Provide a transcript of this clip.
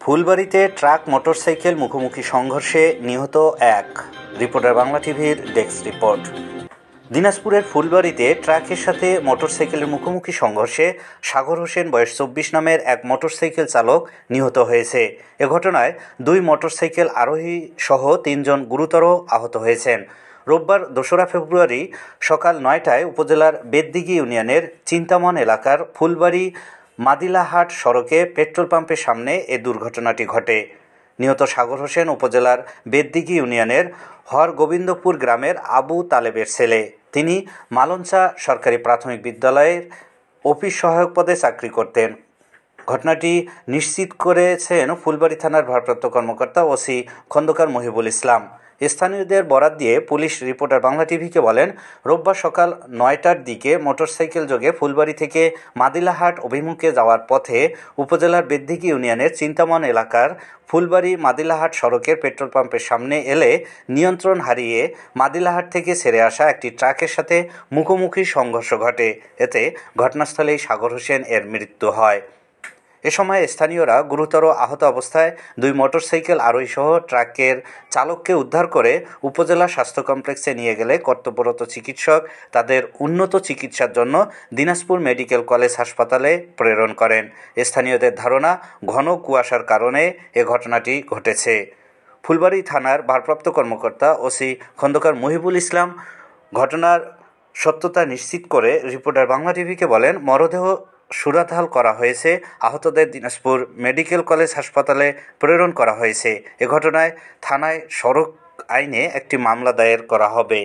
ফুলবাড়ীতে truck motorcycle মুখোমুখি সংঘর্ষে নিহত এক। রিপোর্টার বাংলা টিভির ডেস্ক রিপোর্ট। দিনাজপুরের ফুলবাড়ীতে ট্রাকের সাথে মোটরসাইকেলের মুখোমুখি সংঘর্ষে সাগর হোসেন বয়স 24 নামের এক মোটরসাইকেল চালক নিহত হয়েছে। এ ঘটনায় দুই মোটরসাইকেল আরোহী সহ 3 জন গুরুতর আহত হয়েছেন। রোববার 2রা ফেব্রুয়ারি সকাল 9টায় উপজেলার বেদদিঘি ইউনিয়নের চিন্তামন এলাকার ফুলবাড়ী মাদিলাহাট সড়কে পেট্রোল পাম্পের সামনে এ দুর্ঘটনাটি ঘটে। নিহত সাগর হোসেন উপজেলার বেদদিঘি ইউনিয়নের হরগোবিন্দপুর গ্রামের আবু তালেবের ছেলে। তিনি মালঞ্চা সরকারি প্রাথমিক বিদ্যালয়ের অফিস সহায়ক পদে চাকরি করতেন। ঘটনাটি নিশ্চিত করেছেন ফুলবাড়ী থানার ভারপ্রাপ্ত কর্মকর্তা ওসি খন্দকার মহিবুল ইসলাম। স্থানীয়দের বরাত দিয়ে পুলিশ রিপোর্টার বাংলা টিভিকে বলেন, রোববার সকাল 9টার দিকে মোটরসাইকেল যোগে ফুলবাড়ী থেকে মাদিলাহাট অভিমুখে যাওয়ার পথে উপজেলার বেদদিঘি ইউনিয়নের চিন্তামন এলাকার ফুলবাড়ী মাদিলাহাট সড়কের পেট্রোল পাম্পের সামনে এলে নিয়ন্ত্রণ হারিয়ে মাদিলাহাট থেকে ছেড়ে আসা একটি ট্রাকের সাথে মুখোমুখি সংঘর্ষ ঘটে। এতে ঘটনাস্থলেই সাগর হোসেন এর মৃত্যু হয়। এ সময় স্থানীয়রা গুরুতর আহত অবস্থায় দুই মোটরসাইকেল আরোহীসহ ট্রাকের চালককে উদ্ধার করে উপজেলা স্বাস্থ্য কমপ্লেক্সে নিয়ে গেলে কর্তব্যরত চিকিৎসক তাদের উন্নত চিকিৎসার জন্য দিনাজপুর মেডিকেল কলেজ হাসপাতালে প্রেরণ করেন। স্থানীয়দের ধারণা, ঘন কুয়াশার কারণে এ ঘটনাটি ঘটেছে। ফুলবাড়ী থানার ভারপ্রাপ্ত কর্মকর্তা ওসি খন্দকার মহিবুল ইসলাম ঘটনার সত্যতা নিশ্চিত করে রিপোর্টার বাংলা টিভিকে বলেন, মরদেহ সুরাতহাল করা হয়েছে, আহতদের দিনাজপুর মেডিকেল কলেজ হাসপাতালে প্রেরণ করা হয়েছে। এ ঘটনায় থানায় সড়ক আইনে একটি মামলা দায়ের করা হবে।